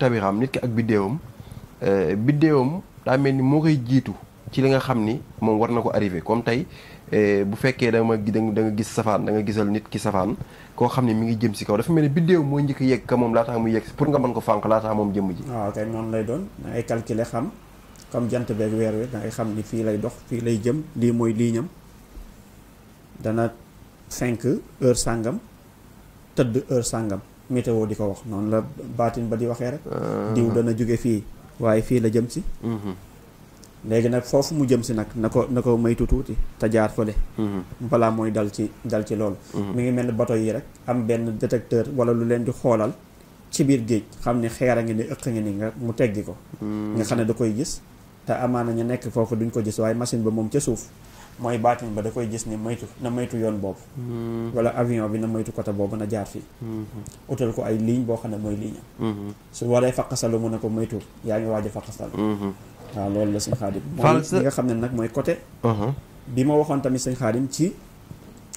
tabixam nit ki ak biddéewam daa mel ni moo koy jiitu ci li nga xam ni moom war na ko arrivé comme tey bu fekkee da nga gis safaan da nga gisal nit ki safaan koo xam ne mi ngi jëm si kaw dafa mel ni biddéew mooy njëkk yegg ka moom laataa muy yegg pour nga mën ko fànq laataa moom jëmm ji. waaw kay noonu lay doon da ngay calculer xam comme jant beeg weer wi da ngay xam ni fii lay dox fii lay jëm lii mooy liiñam dana 5 heure sàngam tëdd heure sàngam météo di ko wax noonu la baatin ba di waxee rek. diw dana jóge fii waaye fii la jëm si. léegi nag foofu mu jëm si nag na ko maytu tuuti te jaar fële. balaa mooy dal ci loolu. mi ngi mel ni bato yi rek am benn détecteur wala lu leen di xoolal ci biir géej xam ne xeer a ngi ni ëq ngi ni nga mu teggi ko. nga xam ne da koy gis te amaana ñu nekk foofu duñ ko gis waaye machine ba moom ca suuf mooy baatin ba da koy gis ni maytu yoon boobu. wala avion bi na maytu côté boobu na jaar fii. utal ko ay ligne boo xam ne mooy ligne am. su waree faqasalu mu ne ko maytu yaa ngi waaj a faqasal. waaw loolu la sëñ Xaadim mooy li nga xam ne nag mooy côté bi ma waxoon tamit sëñ Xaadim ci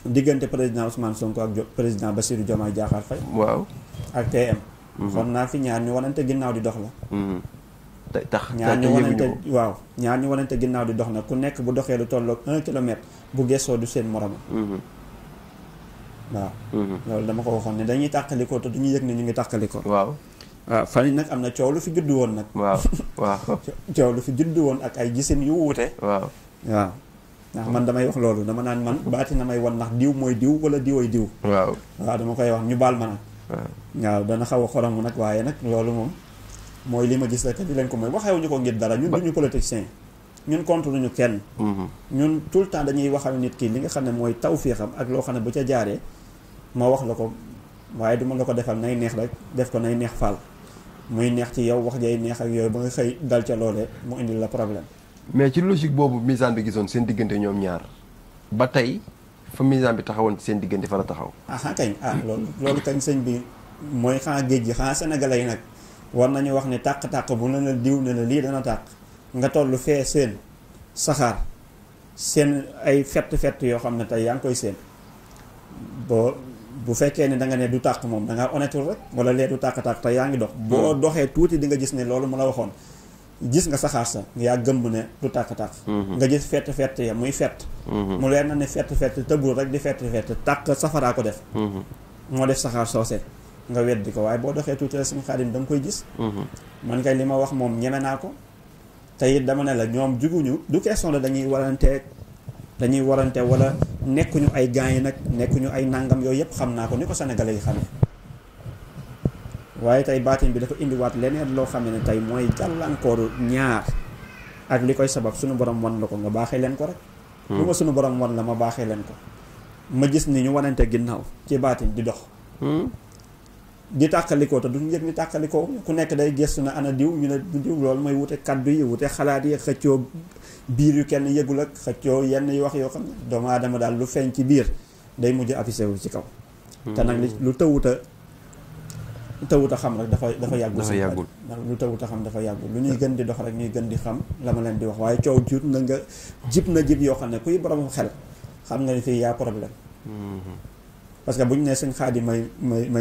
diggante président Ousmane Sonko ak président Bassirou Diomaye Diakhar Faye waaw ak TM xon naa fi ñaar ñu wanante ginnaaw di dox la tax ñaar ñu wanante waaw ñaar ñu wanante ginnaaw di dox na ku nekk bu doxee lu tolloog 1 kilomètre bu gestoo du seen moroma waaw loolu dama ko waxoon ne dañuy tàqalikoo te duñu yëg ne ñu ngi tàqalikoo waaw fan yi nag am na coow lu fi juddu woon nag. waaw coow lu fi juddu woon ak ay gisin yu wuute. waaw ndax man damay wax loolu dama naan man baati na may wan ndax diw mooy diw wala diwoy diw. waaw dama koy wax ñu baal ma nag. waaw dana xaw a xoromu nag waaye nag loolu moom mooy li ma gis rek di leen ko mooy waxewuñu ko ngir dara ñun duñu politicien ñun contre ñu kenn. ñun tout le temps dañuy waxal nit ki li nga xam ne mooy tawféexam ak loo xam ne bu ca jaaree ma wax la ko waaye duma la ko defal nay neex rek def ko nay neex faal. muy neex ci yow wax jay neex ak yooyu ba nga xëy dal ca loolee mu indil la problème. mais ci logique boobu misaan bi gisoon seen diggante ñoom ñaar ba tey fa misaan bi taxawoon ci seen diggante fa la taxaw. kañ loolu kañ sëñ bi mooy xanaa géej gi xanaa sénégalais yi nag war nañu wax ne tàq-tàq bu ne la diw ne la lii dana tàq nga toll fee seen saxaar seen ay fett yoo xam ne tey yaa ngi koy seen bu fekkee ne da nga ne du tàq moom da ngaa honnête rek wala lee du tàq-tàq te yaa ngi dox boo doxee tuuti di nga gis ne loolu mu la waxoon gis nga saxaar sa yaa gëmb ne du tàq-tàq nga gis fett ya muy fett mu leer na ne fett tëbul rek di fett tàq safaraa ko def moo def saxaar soosé nga weddi ko waaye boo doxee tuuti rek suñu Xaadim da nga koy gis man kay li ma wax moom ñeme naa ko te it dama ne la ñoom juguñu du question la dañuy warante wala nekkuñu ay gants yi nag nekkuñu ay nangam yooyu yëpp xam naa ko ni ko sénégalais yi xamee waaye tey baatin bi dafa indiwaat leneen loo xam ne tey mooy gàllankooru ñaar ak li koy sabab suñu borom wan la ko nga baaxee leen ko rek lu ma suñu borom wan la ma baaxee leen ko ma gis ni ñu wanante ginnaaw ci baatin di dox di tàqalikoo te duñu yëg ni tàqalikoo ku nekk day gëstu na ana diw ñu ne diw loolu mooy wute kaddu yi wute xalaat yi xëccoo biir yu kenn yëgul ak xëccoo yenn yu wax yoo xam ne doomu aadama daal lu feeñ ci biir day mujj affiché wu ci kaw te nag lu tëwuta xam rek dafa yàggul lu tëwuta xam dafa yàggul lu ñuy gën di dox rek ñuy gën di xam la ma leen di wax waaye coow jut na nga jib yoo xam ne kuy borom xel xam nga ni fii yaa problème parce que bu ñu nee sëñ Xaadim may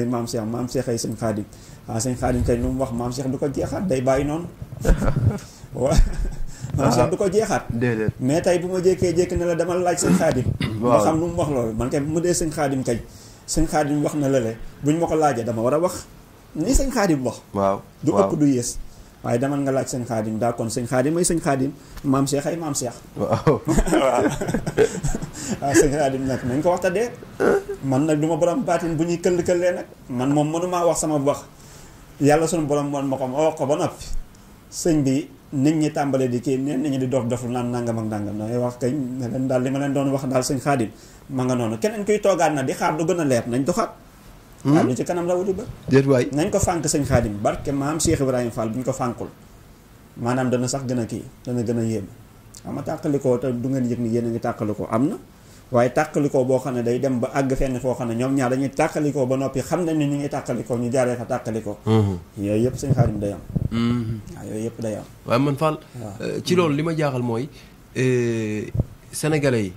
maam Cheikh ay sëñ Xaadim sëñ Xaadim kay lu mu wax maam Cheikh du ko jeexaat day bàyyi noonu waaw maam Cheikh du ko jeexaat mais tey bu ma jékkee ne la dama laaj sëñ Xaadim ma xam lu mu wax loolu man kay bu ma dee sëñ Xaadim kay sëñ Xaadim wax na la bu ñu ma ko laajee dama war a wax ni sëñ Xaadim wax du ëpp du yées waaye demal nga laaj sëñ Xaadim daa kon sëñ Xaadim may sëñ Xaadim maam Cheikh ay maam Cheikh waaw sëñ Xaadim nag nañ ko waxta dee man nag du ma borom baatin bu ñuy këll-këllee nag man moom mënumaa wax sama wax yàlla sunu borom moon ma ko ma wax ko ba noppi sëñ bi nit ñi tàmbalee di kii neen nit ñi di dof naan nangam ak nangam dangay wax kañ ne leen daal li ma leen doon wax daal sëñ Xaadim ma nga noonu keneen kuy toogaat na di xaar du gën a leer nañ doxaat waaw lu ci kanam rawuli ba déet waay nañ ko fànk sëñ Xaadim barke maam Cheikh Ibrahima Fall bu ñu ko fànkul maanaam dana sax gën a kii dana gën a yéeme ama tàqalikoo te du ngeen yëg ni yéen a ngi tàqalikoo am na waaye tàqalikoo boo xam ne day dem ba àgg fenn foo xam ne ñoom ñaar dañuy tàqalikoo ba noppi xam nañ ni ñu ngi tàqalikoo ñu jaaree fa tàqalikoo yooyu yëpp sëñ Xaadim day am waaw yooyu yëpp day am waaye man Fall ci loolu li ma jaaxal mooy sénégalais yi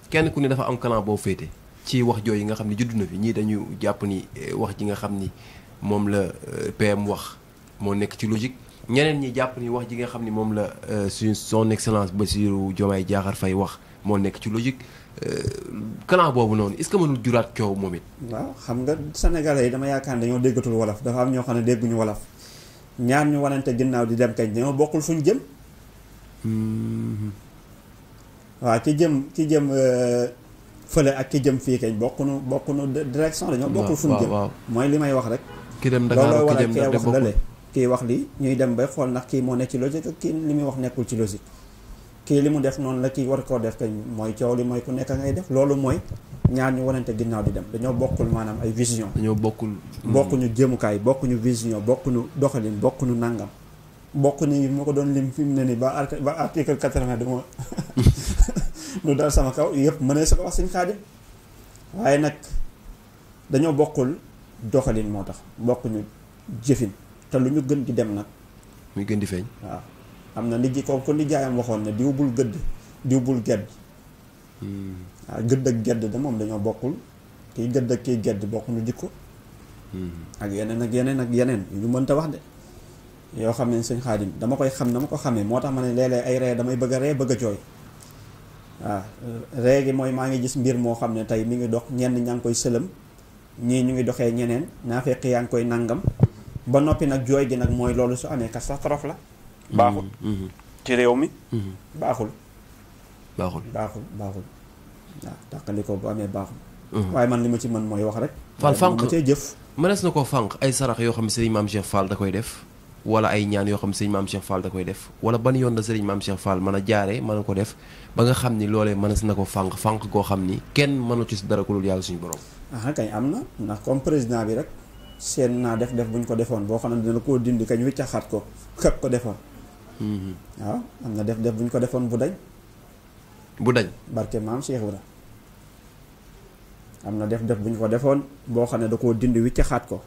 kenn ku ne dafa am clan boo féete ci wax jooyu nga xam ne judd na fi ñii dañu jàpp ni wax ji nga xam ni moom la PM wax moo nekk ci logique ñeneen ñi jàpp ni wax ji nga xam ni moom la son excellence Bassirou Diomaye Diakhar Faye wax moo nekk ci logique clan boobu noonu est-ce que mënul juraat coow moom it. waaw xam nga sénégalais yi dama yaakaar ne dañoo déggatul wolof dafa am ñoo xam ne dégguñu wolof ñaar ñu wanante ginnaaw di dem kañ dañoo bokkul fuñ jëm. waaw ki jëm fële ak ki jëm fii kañ bokkuñu direction dañoo bokkul fuñ jëm. mooy li may wax rek. ki dem Dakar ki dem looloo wax lale kii wax li ñuy dem bay xool ndax kii moo nekk ci logique ak kii li muy wax nekkul ci logique. kii li mu def noonu la kii war koo def kañ mooy coow li mooy ku nekk ngay def loolu mooy ñaar ñu wanante ginnaaw di dem dañoo bokkul maanaam ay vision. dañoo bokkul. bokkuñu jëmukaay bokkuñu vision bokkuñu doxalin bokkuñu nangam. bokk ni moo ko doon lim fi mu ne nii ba article 80 duma lu dal sama kaw yëpp mënee sa ko wax Sëñ Xaadim waaye nag dañoo bokkul doxalin moo tax bokkuñu jëfin te lu ñu gën di dem nag. muy gën di feeñ. waaw am na nit ji ko ni jaayam waxoon ne diw bul gëdd diw bul gedd. waaw gëdd ak gedd de moom dañoo bokkul kiy gëdd ak kiy gedd bokkuñu jikko. ak yeneen ak yeneen ak yeneen yu ñu mënta wax de. yoo xam ne Sëñ Xaadim dama koy xam dama ko xamee moo tax ma ne léeg-léeg ay ree damay bëgg a ree bëgg a jooy waaw ree gi mooy maa ngi gis mbir moo xam ne tey mi ngi dox ñenn ñaa ngi koy sëlëm ñii ñu ngi doxee ñeneen naa fekk yaa ngi koy nangam ba noppi nag jooy gi nag mooy loolu su amee catastrophe la baaxul ci réew mi baaxul waaw tàqali ko bu amee baaxul waaye man li ma ci mën mooy wax rek Fall fànq ma cee jëf mënees na ko fànq ay sarax yoo xam ne sëriñ Maam Cheikh Fall da koy def wala ay ñaan yoo xam ne sëriñ Maam Cheikh Fall da koy def wala ban yoon la sëriñ Maam Cheikh Fall mën a jaaree mën a ko def ba nga xam ni loolee mënees na ko fànq koo xam ni kenn mënu ci si dara ku dul yàlla suñu borom. kañ am na ndax comme président bi rek seen naa def bu ñu ko defoon boo xam ne dina koo dindi kañ wiccaxaat ko képp ko defoon. waaw am na def bu ñu ko defoon bu dañ. barke Maam Cheikh Ibra am na def bu ñu ko defoon boo xam ne da koo dindi wiccaxaat ko.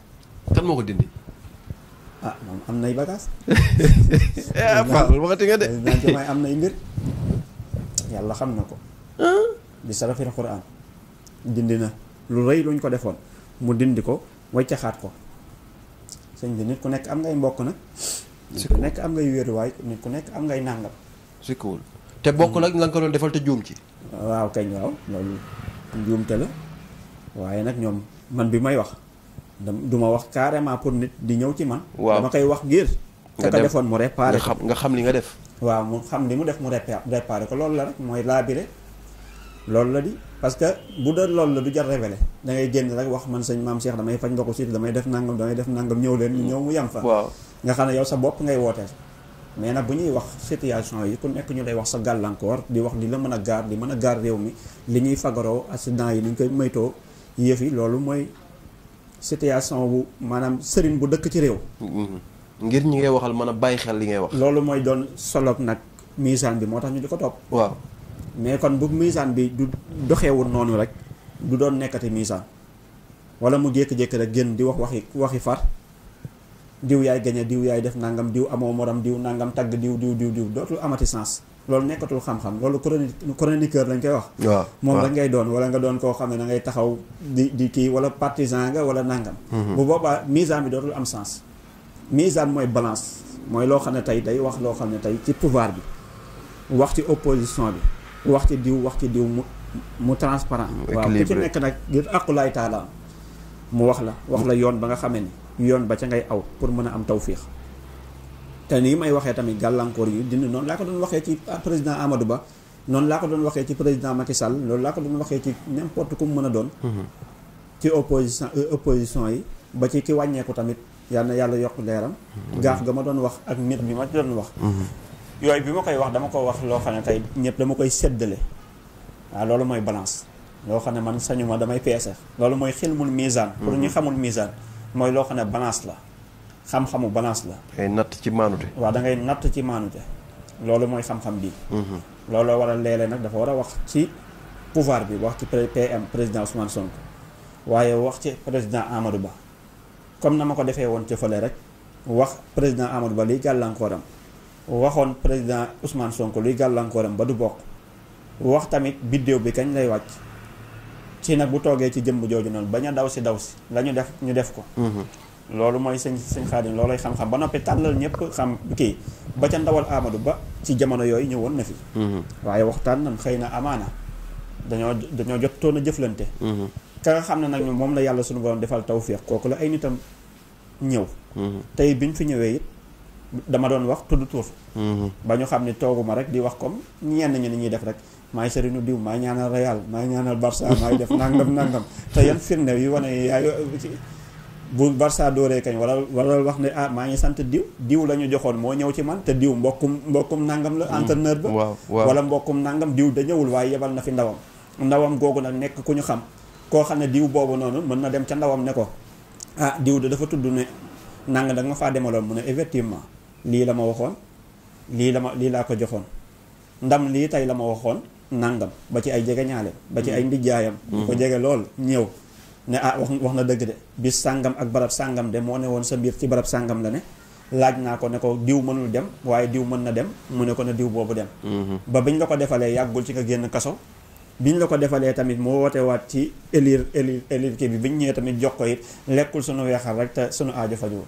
kan moo ko dindi. moom am nay bagages. Fall waxati nga de. président may am nay mbir yàlla xam na ko. di sarafil Qur'an dindi na lu rëy luñ ko defoon mu dindi ko waccaxaat ko sëñ bi nit ku nekk am ngay mbokk nag. nit ku nekk am ngay wéeruwaay nit ku nekk am ngay nàngam. sikkuwul te bokk la nga ko doon defal te juum ci. waaw kañ waaw loolu njuumte la waaye nag ñoom man bi may wax. du ma wax carrément pour nit di ñëw ci man. waaw dama koy wax ngir. ka ko defoon mu réparé ko nga xam li nga def. waaw mu xam li mu def mu réparé ko loolu la rek mooy laabire loolu la di parce que bu dee loolu la du jar révélé da ngay génn rek wax man sëñ Maam Cheikh damay faj ndoxu si damay def nangam ñëw leen ñu ñëw mu yem fa. waaw nga xam ne yow sa bopp ngay wooteel. mais nag bu ñuy wax situation yi ku nekk ñu lay wax sa gàllankoor di wax li la mën a gaar di mën a gaar réew mi li ñuy fagaroo accident yi ni ñu koy moytoo yëf yi loolu mooy. situation bu maanaam sëriñ bu dëkk ci réew. ngir ñi ngay waxal mën a bàyyi xel li ngay wax. loolu mooy doon soloog nag misaan bi moo tax ñu di ko topp. waaw mais kon bu misaan bi du doxeewul noonu rek du doon nekkati misaan wala mu jékki-jékki rek génn di waxi far diw yaay gañe diw yaay def nangam diw amoo morom diw nangam tagg diw dootul amati sens. loolu nekkatul xam-xam loolu chroniqueur lañ koy wax. waaw moom rek ngay doon wala nga doon koo xam ne da ngay taxaw di kii wala partisan nga wala nangam. bu boobaa misaan bi dootul am sens. misaan mooy balance mooy loo xam ne tey day wax loo xam ne tey ci pouvoir bi wax ci opposition bi wax ci diw mu transparent. waaw ku ci nekk nag ngir aqulaay taala mu wax la yoon ba nga xamee ni yoon ba ca ngay aw pour mën a am tawfiix. te nii may waxee tamit gàllankoor yi dindi noonu laa ko doon waxee ci président Amadou Ba noonu laa ko doon waxee ci président Macky Sall loolu laa ko doon waxee ci n'importe ku mu mën a doon. ci opposition yi ba ci ki wàññeeku tamit yal na yàlla yokk leeram. gaaf ga ma doon wax ak nit bi ma doon wax. yooyu bi ma koy wax dama ko wax loo xam ne tey ñëpp dama koy séddale. waaw loolu mooy balance. loo xam ne man sañu ma damay peese. loolu mooy xilmul misaan. pour ñu xamul misaan mooy loo xam ne balance la. xam-xamu balance la. ngay natt ci maanute. waaw da ngay natt ci maanute. loolu mooy xam-xam bi. looloo war a léeg-léeg nag dafa war a wax ci pouvoir bi wax ci PM président Ousmane Sonko waaye wax ci président Amadou Ba comme na ma ko defee woon ca fële rek wax président Amadou Ba liy gàllankooram waxoon président Ousmane Sonko liy gàllankooram ba du bokk wax tamit biddéew bi kañ lay wàcc ci nag bu toogee ci jëmm jooju noonu bañ a daw si la ñu def ko. loolu mooy sëñ Xaadim loolay xam-xam ba noppi tàllal ñëpp xam kii ba ca ndawal Amadou Ba ci jamono yooyu ñëwoon na fi. waaye waxtaan nan xëy na amaana dañoo jottoon a jëflante. ka nga xam ne nag moom la yàlla suñu borom defal tawféex kooku la ay nitam ñëw. tey biñ fi ñëwee it dama doon wax tudd tur. ba ñu xam ne tooguma rek di wax comme ñenn ñi ni ñuy def rek maay sëriñu diw maay ñaanal Real maay ñaanal Barça maay def nangam te yan firnde yu wane yaay bu Barça dooree kañ wala wax ne maa ngi sant diw la ñu joxoon moo ñëw ci man te diw mbokkum nangam la entraîneur ba. wala mbokkum nangam diw da ñëwul waaye yebal na fi ndawam googu nag nekk ku ñu xam koo xam ne diw boobu noonu mën na dem ca ndawam ne ko diw de dafa tudd ne nangam da nga ma faa demaloon mu ne effectivement lii la ma waxoon lii laa ko joxoon ndam lii tey la ma waxoon nangam ba ci ay jege ñaaleem ba ci ay ndijjaayam ñu ko jege lool ñëw ne wax na dëgg de bis sàngam ak barab sàngam de moo ne woon sa biir ci barab sàngam la ne laaj naa ko ne ko diw mënul dem waaye diw mën na dem mu ne ko ne diw boobu dem ba biñ la ko defalee yàggul ci nga génn kaso biñ la ko defalee tamit moo woote waat ci élire kii bi biñ ñëwee tamit jox ko it lekkul suñu weexal rek te suñu aajo fajuwul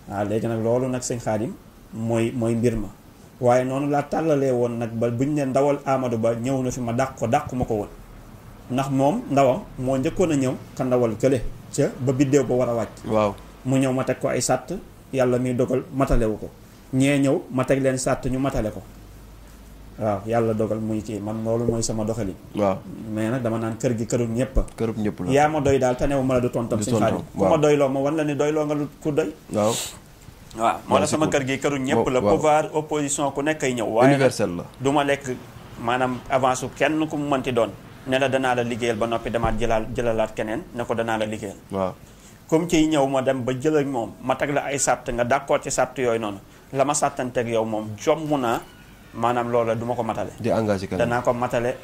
waaw léegi nag loolu nag sëñ Xaadim mooy mbir ma waaye noonu laa tàllalee woon nag ba buñ ne ndawal Amadou Ba ñëw na fi ma dàqu ma ko woon ndax moom ndawam moo njëkkoon a ñëw ka ndawal kële ca ba biddéew ba war a wàcc waaw mu ñëw ma teg ko ay sàtt yàlla miy dogal matalewu ko ñee ñëw ma teg leen sàtt ñu matale ko waaw yàlla dogal muy kii man loolu mooy sama doxalin waaw mais nag dama naan kër gi kërub ñëpp la yaa ma doy daal te newu ma la du tontam si xaalis ku ma doyloo ma wan la ni doyloo nga lu ku doy waaw moo la sama kër gi këru ñëpp la pouvoir opposition ku nekk ay ñëw waaye universel la du ma lekk maanaam avance kenn ku mu mënti doon ne la danaa la liggéeyal ba noppi demaat jëlalaat keneen ne ko danaa la liggéeyal waaw comme ciy ñëw ma dem ba jël ak moom ma teg la ay sàtt nga d'accord ci sàtt yooyu noonu la ma sàttanteeg yow moom jomm naa maanaam loola du ma ko matale di engagé keneen danaa ko matale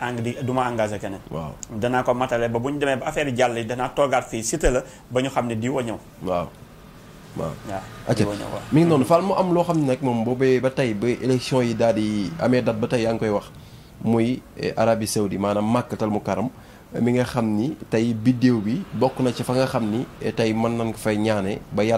du ma engagé keneen waaw danaa ko matale ba bu ñu demee ba affaire yi jàll yi danaa toogaat fii cité la ba ñu xam ne diw a ñëw waaw mi ngi noonu Fall mu am loo xam ne nag moom boobee ba tey ba élection yi daal di amee date ba tey yaa ngi koy wax muy Arabie Saoudi maanaam Makkatal Mukarram mi nga xam ni tey biddéew bi bokk na ci fa nga xam ni tey mën nañ ko fay ñaane ba yàlla